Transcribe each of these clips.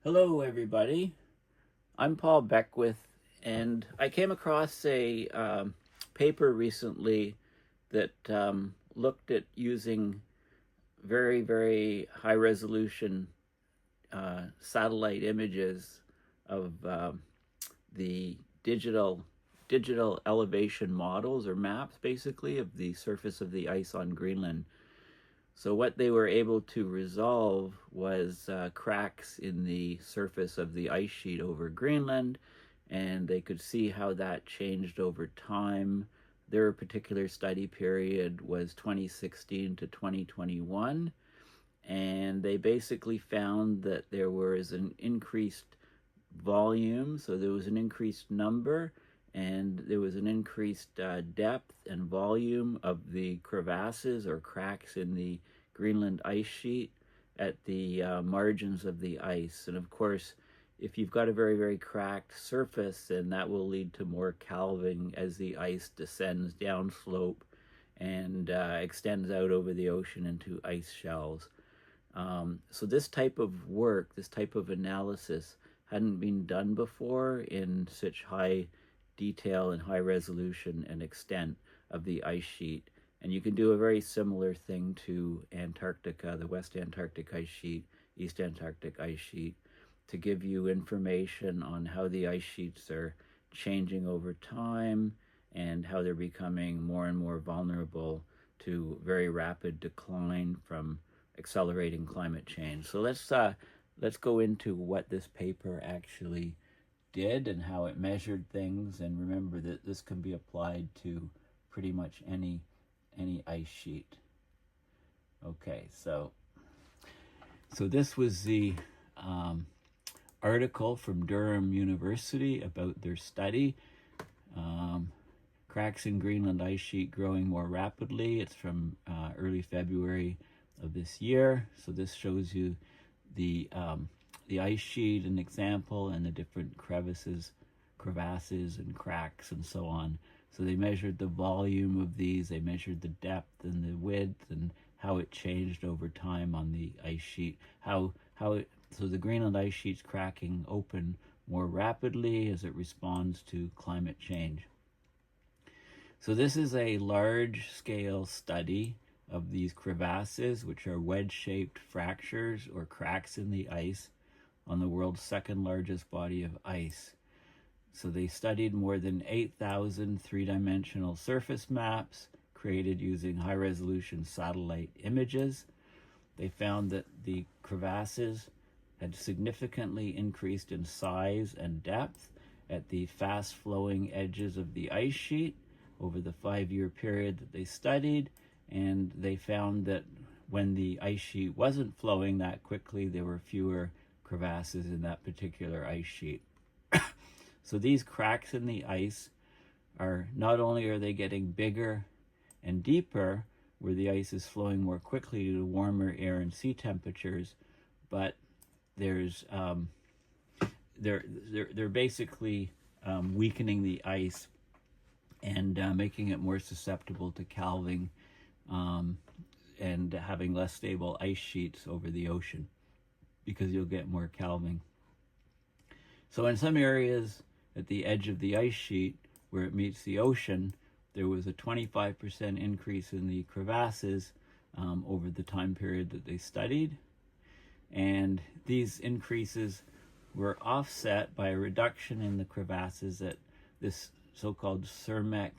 Hello, everybody. I'm Paul Beckwith, and I came across a paper recently that looked at using very, very high resolution satellite images of the digital elevation models or maps, basically, of the surface of the ice on Greenland. So what they were able to resolve was cracks in the surface of the ice sheet over Greenland, and they could see how that changed over time. Their particular study period was 2016 to 2021, and they basically found that there was an increased volume, so there was an increased number, and there was an increased depth and volume of the crevasses or cracks in the Greenland ice sheet at the margins of the ice. And of course, if you've got a very, very cracked surface, then that will lead to more calving as the ice descends downslope and extends out over the ocean into ice shelves. So this type of work, this type of analysis hadn't been done before in such high detail and high resolution and extent of the ice sheet. And you can do a very similar thing to Antarctica, the West Antarctic ice sheet, East Antarctic ice sheet, to give you information on how the ice sheets are changing over time and how they're becoming more and more vulnerable to very rapid decline from accelerating climate change. So let's go into what this paper actually did and how it measured things, and remember that this can be applied to pretty much any ice sheet. Okay, so this was the article from Durham University about their study. Cracks in Greenland ice sheet growing more rapidly. It's from early February of this year. So this shows you the ice sheet, an example, and the different crevasses and cracks and so on. So they measured the volume of these, they measured the depth and the width and how it changed over time on the ice sheet. So the Greenland ice sheet's cracking open more rapidly as it responds to climate change. So this is a large-scale study of these crevasses, which are wedge-shaped fractures or cracks in the ice on the world's second largest body of ice. So they studied more than 8,000 three-dimensional surface maps created using high-resolution satellite images. They found that the crevasses had significantly increased in size and depth at the fast-flowing edges of the ice sheet over the 5-year period that they studied, and they found that when the ice sheet wasn't flowing that quickly, there were fewer crevasses in that particular ice sheet. So these cracks in the ice are not only are they getting bigger and deeper where the ice is flowing more quickly due to warmer air and sea temperatures, but there's they're basically weakening the ice and making it more susceptible to calving and having less stable ice sheets over the ocean because you'll get more calving. So in some areas at the edge of the ice sheet where it meets the ocean, there was a 25% increase in the crevasses over the time period that they studied. And these increases were offset by a reduction in the crevasses at this so-called Sermeq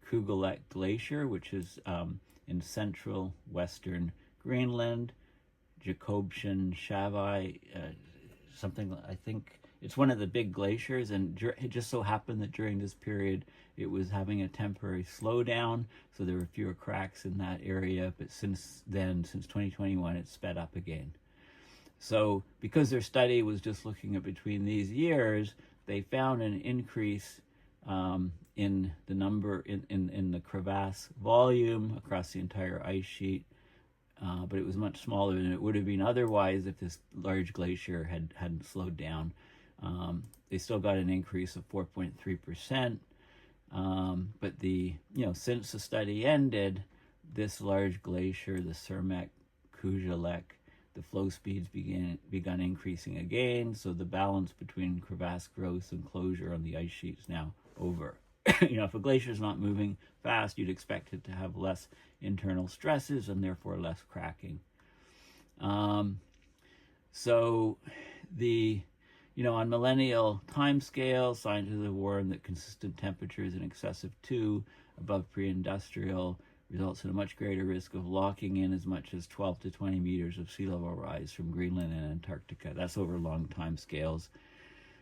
Kujalleq glacier, which is in central western Greenland. Jakobshavn Isbræ, something, I think it's one of the big glaciers, and it just so happened that during this period it was having a temporary slowdown, so there were fewer cracks in that area, but since then, since 2021, it's sped up again. So because their study was just looking at between these years, they found an increase in the number in the crevasse volume across the entire ice sheet, but it was much smaller than it would have been otherwise if this large glacier hadn't slowed down. They still got an increase of 4.3%, but since the study ended, this large glacier, the Sermeq Kujalleq, the flow speeds begun increasing again. So the balance between crevasse growth and closure on the ice sheet is now over. If a glacier is not moving fast, you'd expect it to have less internal stresses and therefore less cracking. So on millennial timescale, scientists have warned that consistent temperatures in excess of 2 above pre-industrial results in a much greater risk of locking in as much as 12 to 20 meters of sea level rise from Greenland and Antarctica. That's over long time scales.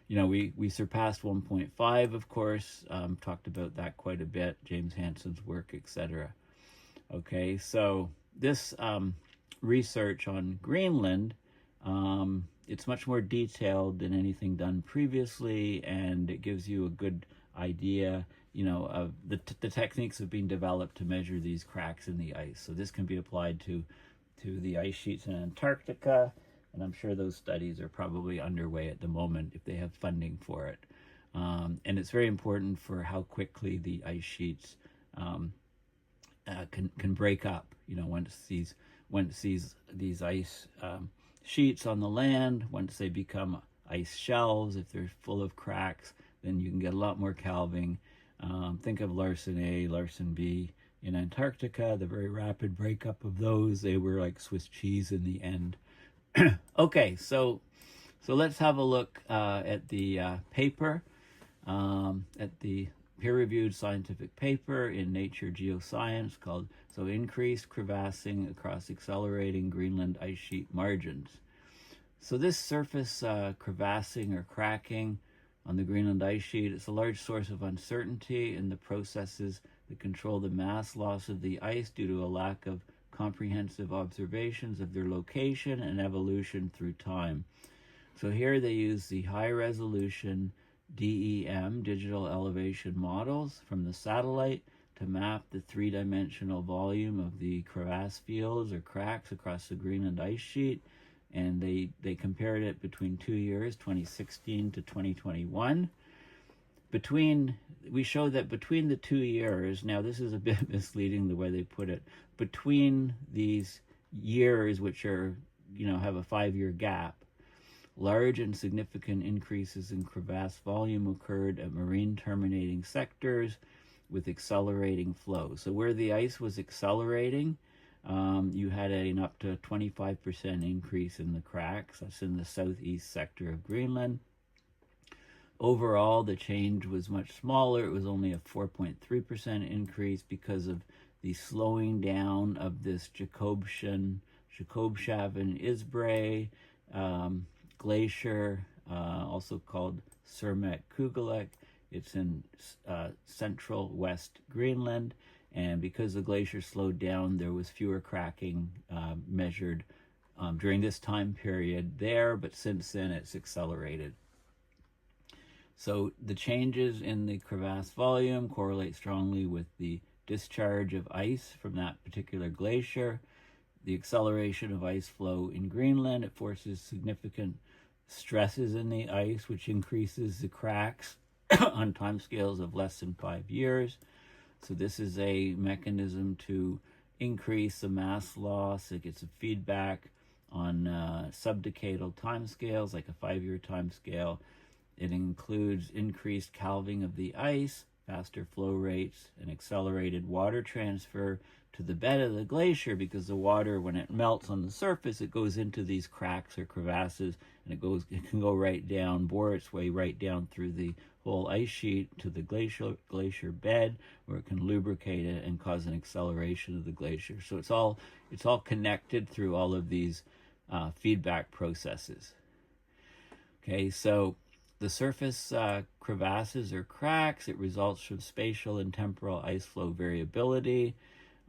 We surpassed 1.5, of course, talked about that quite a bit, James Hansen's work, etc. Okay, so this research on Greenland, it's much more detailed than anything done previously, and it gives you a good idea, of the techniques have been developed to measure these cracks in the ice. So this can be applied to the ice sheets in Antarctica, and I'm sure those studies are probably underway at the moment if they have funding for it. And it's very important for how quickly the ice sheets can break up. Once these ice sheets on the land, once they become ice shelves, if they're full of cracks, then you can get a lot more calving. Think of Larsen A, Larsen B in Antarctica, the very rapid breakup of those. They were like Swiss cheese in the end. Okay, so let's have a look at the paper, at the peer-reviewed scientific paper in Nature Geoscience called Increased Crevassing Across Accelerating Greenland Ice Sheet Margins. So this surface crevassing or cracking on the Greenland ice sheet, it's a large source of uncertainty in the processes that control the mass loss of the ice due to a lack of comprehensive observations of their location and evolution through time. So here they use the high-resolution DEM, digital elevation models, from the satellite to map the three-dimensional volume of the crevasse fields or cracks across the Greenland ice sheet. And they compared it between 2 years, 2016 to 2021. We showed that between the 2 years, now this is a bit misleading the way they put it, between these years, which are, have a 5-year gap, large and significant increases in crevasse volume occurred at marine-terminating sectors with accelerating flow. So where the ice was accelerating, you had an up to 25% increase in the cracks. That's in the southeast sector of Greenland. Overall, the change was much smaller. It was only a 4.3% increase because of the slowing down of this Jakobshavn Isbræ glacier, also called Sermeq Kujalleq. It's in central west Greenland. And because the glacier slowed down, there was fewer cracking measured during this time period there, but since then it's accelerated. So the changes in the crevasse volume correlate strongly with the discharge of ice from that particular glacier. The acceleration of ice flow in Greenland, it forces significant stresses in the ice, which increases the cracks on timescales of less than 5 years. So this is a mechanism to increase the mass loss. It gets a feedback on sub-decadal timescales, like a 5-year timescale. It includes increased calving of the ice, faster flow rates, and accelerated water transfer to the bed of the glacier, because the water, when it melts on the surface, it goes into these cracks or crevasses, and it can go right down, bore its way right down through the whole ice sheet to the glacier bed, where it can lubricate it and cause an acceleration of the glacier. So it's all connected through all of these feedback processes. Okay, so the surface crevasses or cracks, it results from spatial and temporal ice flow variability.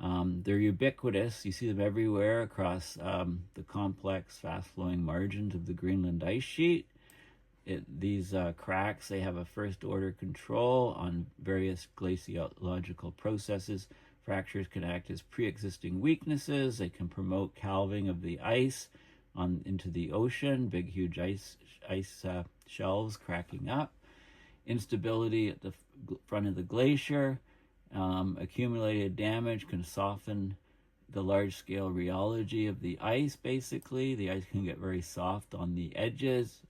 They're ubiquitous. You see them everywhere across the complex, fast-flowing margins of the Greenland ice sheet. These cracks, they have a first-order control on various glaciological processes. Fractures can act as pre-existing weaknesses. They can promote calving of the ice into the ocean, big, huge ice shelves cracking up. Instability at the front of the glacier. Accumulated damage can soften the large-scale rheology of the ice, basically. The ice can get very soft on the edges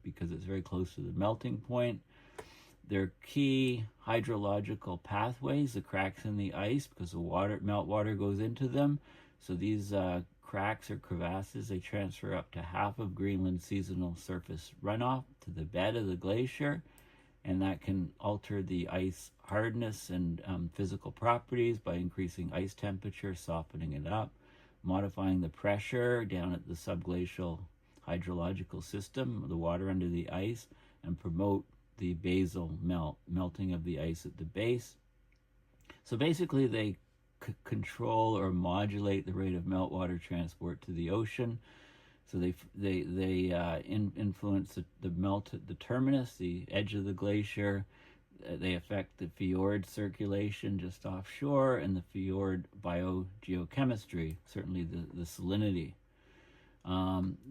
because it's very close to the melting point. There are key hydrological pathways, the cracks in the ice, because the meltwater goes into them. So these cracks or crevasses, they transfer up to half of Greenland's seasonal surface runoff to the bed of the glacier, and that can alter the ice hardness and physical properties by increasing ice temperature, softening it up, modifying the pressure down at the subglacial hydrological system, the water under the ice, and promote the basal melting of the ice at the base. So basically they control or modulate the rate of meltwater transport to the ocean. So they influence the melt at the terminus, the edge of the glacier. They affect the fjord circulation just offshore and the fjord biogeochemistry, certainly the salinity.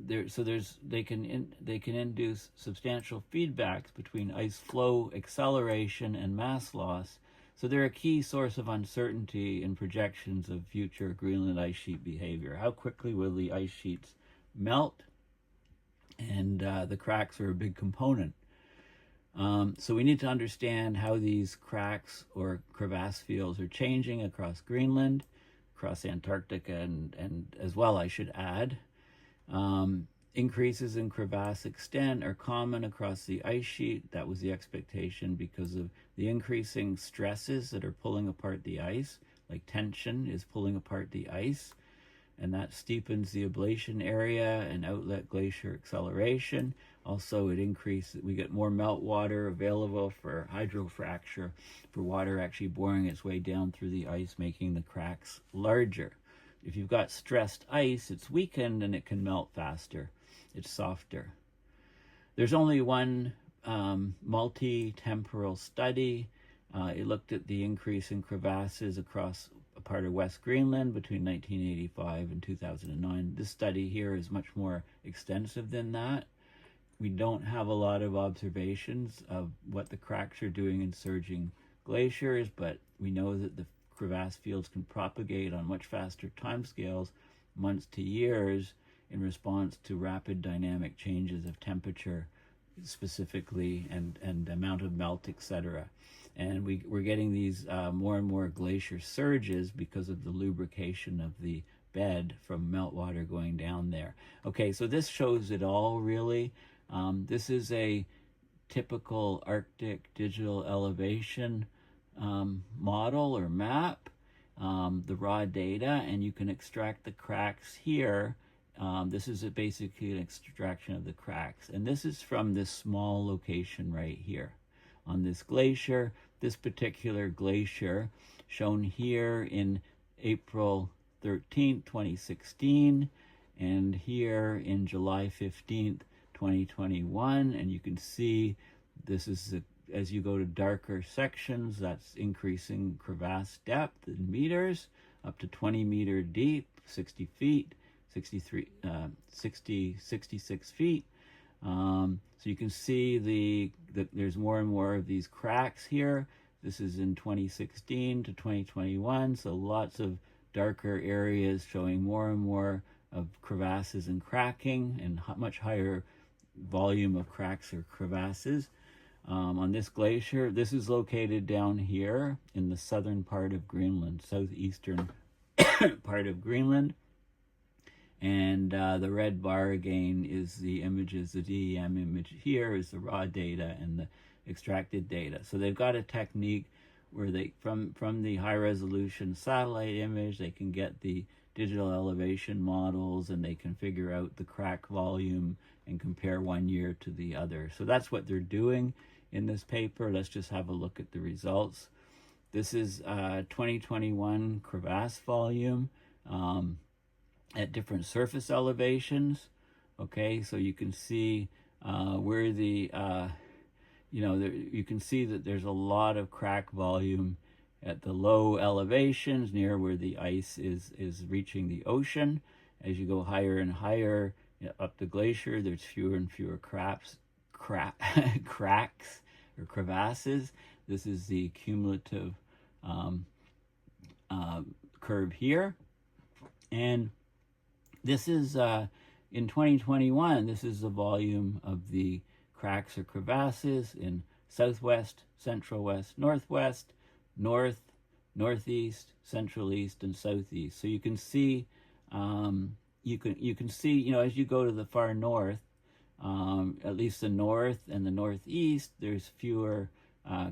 They can induce substantial feedbacks between ice flow acceleration and mass loss. So they're a key source of uncertainty in projections of future Greenland ice sheet behavior. How quickly will the ice sheets melt? And the cracks are a big component. So we need to understand how these cracks or crevasse fields are changing across Greenland, across Antarctica, and as well, I should add. Increases in crevasse extent are common across the ice sheet. That was the expectation because of the increasing stresses that are pulling apart the ice, like tension is pulling apart the ice, and that steepens the ablation area and outlet glacier acceleration. Also, we get more meltwater available for hydrofracture, for water actually boring its way down through the ice, making the cracks larger. If you've got stressed ice, it's weakened and it can melt faster. It's softer. There's only one multi-temporal study. It looked at the increase in crevasses across a part of West Greenland between 1985 and 2009. This study here is much more extensive than that. We don't have a lot of observations of what the cracks are doing in surging glaciers, but we know that the crevasse fields can propagate on much faster timescales, months to years, in response to rapid dynamic changes of temperature specifically and amount of melt, etc. And we're getting these more and more glacier surges because of the lubrication of the bed from meltwater going down there. Okay, so this shows it all really. This is a typical Arctic digital elevation model or map, the raw data, and you can extract the cracks here. This is basically an extraction of the cracks, and this is from this small location right here on this glacier. This particular glacier shown here in April 13th, 2016, and here in July 15th, 2021, and you can see this is as you go to darker sections, that's increasing crevasse depth in meters, up to 20 meter deep, 60 feet, 66 feet. So you can see that there's more and more of these cracks here. This is in 2016 to 2021, so lots of darker areas showing more and more of crevasses and cracking, and much higher volume of cracks or crevasses. On this glacier, this is located down here in the southern part of Greenland, southeastern part of Greenland. And the red bar again is the images. The DEM image here is the raw data and the extracted data. So they've got a technique where they, from the high resolution satellite image, they can get the digital elevation models and they can figure out the crack volume and compare one year to the other. So that's what they're doing in this paper. Let's just have a look at the results. This is 2021 crevasse volume at different surface elevations. Okay, so you can see where the, you can see that there's a lot of crack volume at the low elevations near where the ice is reaching the ocean. As you go higher and higher up the glacier, there's fewer and fewer cracks or crevasses. This is the cumulative curve here. And this is, in 2021, this is the volume of the cracks or crevasses in southwest, central west, northwest, north, northeast, central east, and southeast. So you can see, you can see, you know, as you go to the far north, at least the north and the northeast, there's fewer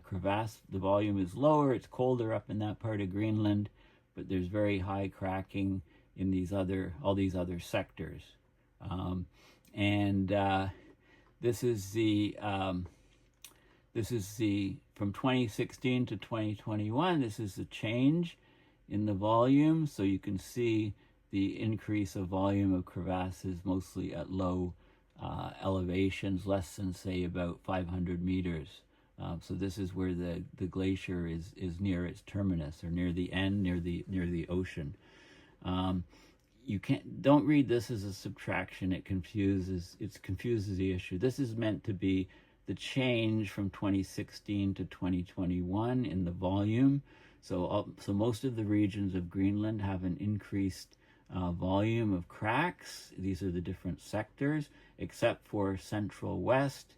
crevasse. The volume is lower. It's colder up in that part of Greenland, but there's very high cracking in these all these other sectors. This is the from 2016 to 2021. This is the change in the volume. So you can see the increase of volume of crevasses, mostly at low elevations, less than, say, about 500 meters. So this is where the glacier is near its terminus, or near the end, near the ocean. You don't read this as a subtraction. It confuses the issue. This is meant to be the change from 2016 to 2021 in the volume. So most of the regions of Greenland have an increased volume of cracks. These are the different sectors, except for central west,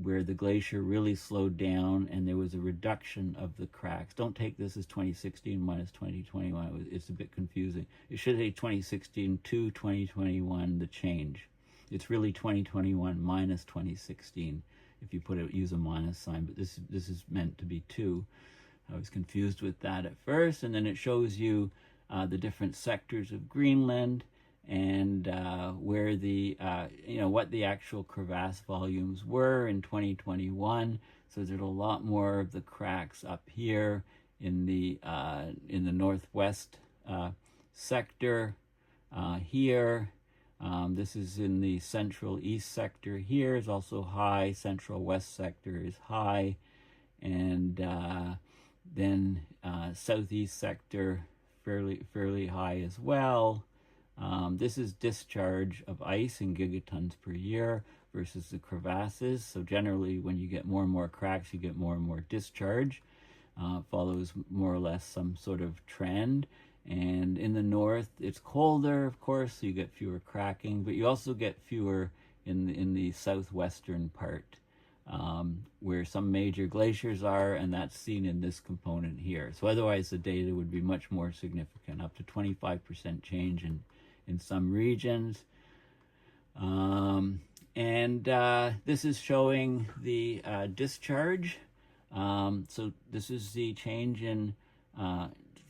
where the glacier really slowed down and there was a reduction of the cracks. Don't take this as 2016 minus 2021. It's a bit confusing. It should say 2016 to 2021, the change. It's really 2021 minus 2016 if you use a minus sign, but this is meant to be 2. I was confused with that at first, and then it shows you the different sectors of Greenland, and where the what the actual crevasse volumes were in 2021. So there's a lot more of the cracks up here in the northwest sector here. This is in the central east sector here is also high. Central west sector is high, and then southeast sector fairly high as well. This is discharge of ice in gigatons per year versus the crevasses. So generally, when you get more and more cracks, you get more and more discharge. Follows more or less some sort of trend. And in the north, it's colder, of course, so you get fewer cracking, but you also get fewer in the southwestern part, where some major glaciers are, and that's seen in this component here. So otherwise, the data would be much more significant, up to 25% change in some regions. This is showing the discharge. So this is the change in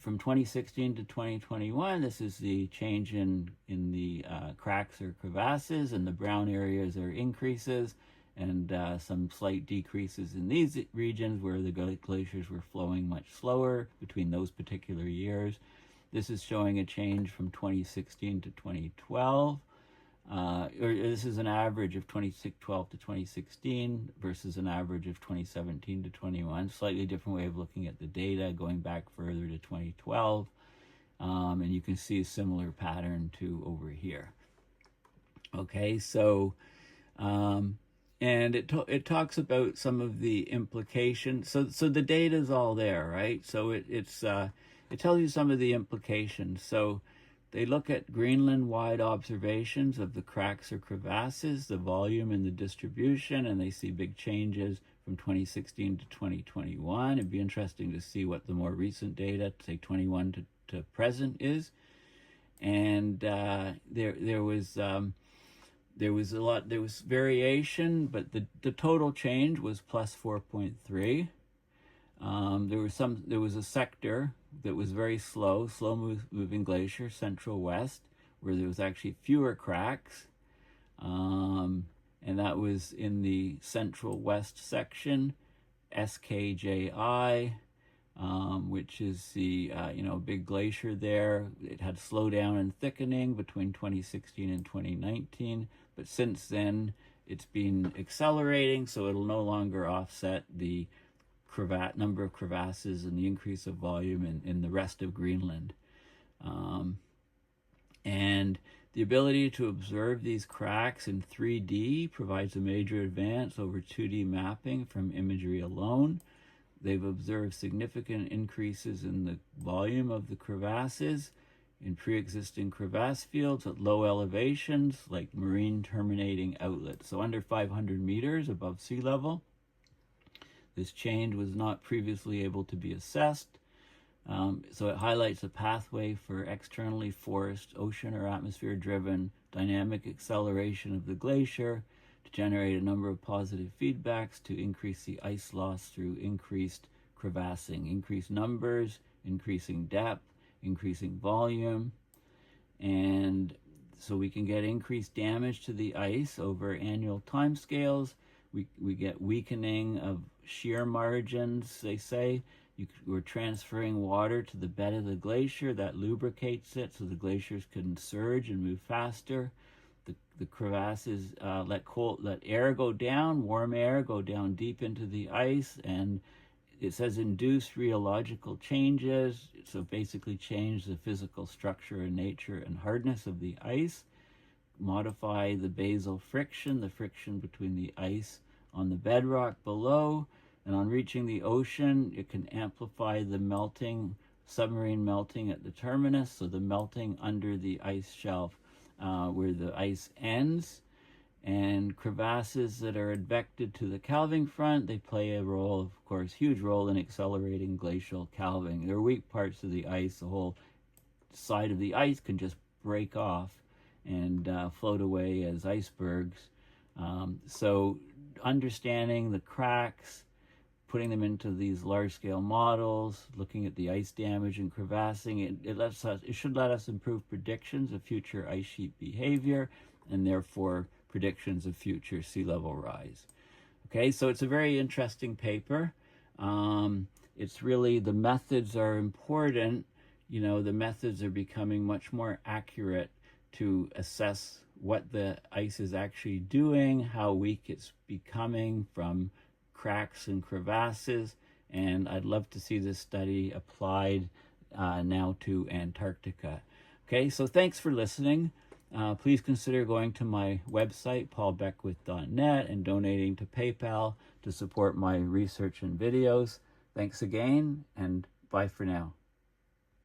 from 2016 to 2021. This is the change in the cracks or crevasses, and the brown areas are increases, and some slight decreases in these regions where the glaciers were flowing much slower between those particular years. This is showing a change from 2016 to 2012. This is an average of 2012 to 2016 versus an average of 2017 to 21. Slightly different way of looking at the data, going back further to 2012. And you can see a similar pattern to over here. Okay, so, and it talks about some of the implications. So the data is all there, right? So it tells you some of the implications. So they look at Greenland-wide observations of the cracks or crevasses, the volume and the distribution, and they see big changes from 2016 to 2021. It'd be interesting to see what the more recent data, say 21 to present, is. And there was variation, but the total change was plus 4.3. There was a sector that was very slow moving glacier, central west, where there was actually fewer cracks. And that was in the central west section, SKJI, which is the, big glacier there. It had slowdown and thickening between 2016 and 2019. But since then, it's been accelerating, so it'll no longer offset the number of crevasses and the increase of volume in the rest of Greenland. And the ability to observe these cracks in 3D provides a major advance over 2D mapping from imagery alone. They've observed significant increases in the volume of the crevasses in pre-existing crevasse fields at low elevations like marine-terminating outlets, so under 500 meters above sea level. This change was not previously able to be assessed, so it highlights a pathway for externally forced, ocean or atmosphere-driven dynamic acceleration of the glacier to generate a number of positive feedbacks to increase the ice loss through increased crevassing, increased numbers, increasing depth, increasing volume, and so we can get increased damage to the ice over annual timescales. We get weakening of shear margins, they say. We're transferring water to the bed of the glacier that lubricates it so the glaciers can surge and move faster. The crevasses let air go down, warm air go down deep into the ice, and it says induce rheological changes, so basically change the physical structure and nature and hardness of the ice, modify the basal friction, the friction between the ice on the bedrock below, and on reaching the ocean, it can amplify the melting, submarine melting at the terminus, so the melting under the ice shelf where the ice ends. And crevasses that are advected to the calving front, they play a role, of course, huge role in accelerating glacial calving. They're weak parts of the ice. The whole side of the ice can just break off and float away as icebergs. So understanding the cracks, putting them into these large-scale models, looking at the ice damage and crevassing, it should let us improve predictions of future ice sheet behavior and therefore predictions of future sea level rise. Okay, so it's a very interesting paper. It's really, the methods are important. The methods are becoming much more accurate to assess what the ice is actually doing, how weak it's becoming from cracks and crevasses, and I'd love to see this study applied now to Antarctica. Okay, so thanks for listening. Please consider going to my website, paulbeckwith.net, and donating to PayPal to support my research and videos. Thanks again, and bye for now.